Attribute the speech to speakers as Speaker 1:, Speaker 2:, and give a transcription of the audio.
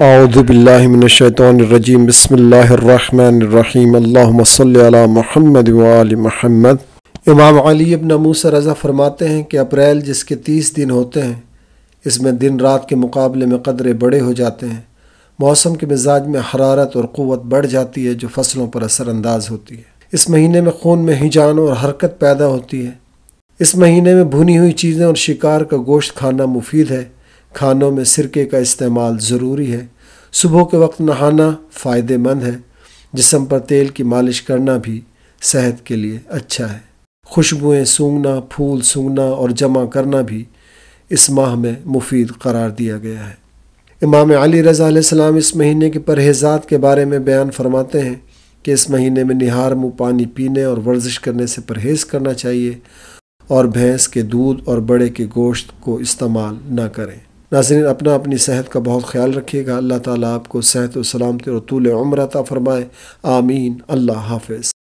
Speaker 1: اعوذ باللہ من الشیطان الرجیم بسم اللہ الرحمن الرحیم اللہم صلی علی محمد وآل محمد۔ امام علی ابن موسیٰ رضا فرماتے ہیں کہ اپریل جس کے 30 دن ہوتے ہیں، اس میں دن رات کے مقابلے میں قدرے بڑے ہو جاتے ہیں، موسم کے مزاج میں حرارت اور قوت بڑھ جاتی ہے جو فصلوں پر اثر انداز ہوتی ہے۔ اس مہینے میں خون میں ہیجان اور حرکت پیدا ہوتی ہے۔ اس مہینے میں بھنی ہوئی چیزیں اور شکار کا گوشت کھانا مفید ہے۔ کھانوں میں سرکے کا استعمال ضروری ہے۔ صبح کے وقت نہانا فائدہ مند ہے۔ جسم پر تیل کی مالش کرنا بھی صحت کے لیے اچھا ہے۔ خوشبوئیں سونگھنا، پھول سونگھنا اور جمع کرنا بھی اس ماہ میں مفید قرار دیا گیا ہے۔ امام علی رضا علیہ السلام اس مہینے کے پرہیزات کے بارے میں بیان فرماتے ہیں کہ اس مہینے میں نہار منہ پانی پینے اور ورزش کرنے سے پرہیز کرنا چاہیے اور بھینس کے دودھ اور بڑے کے گوشت کو استعمال نہ کریں۔ ناظرین، اپنی صحت کا بہت خیال رکھیے گا۔ اللہ تعالیٰ آپ کو صحت و سلامتی اور طول عمر عطا فرمائے۔ آمین۔ اللہ حافظ۔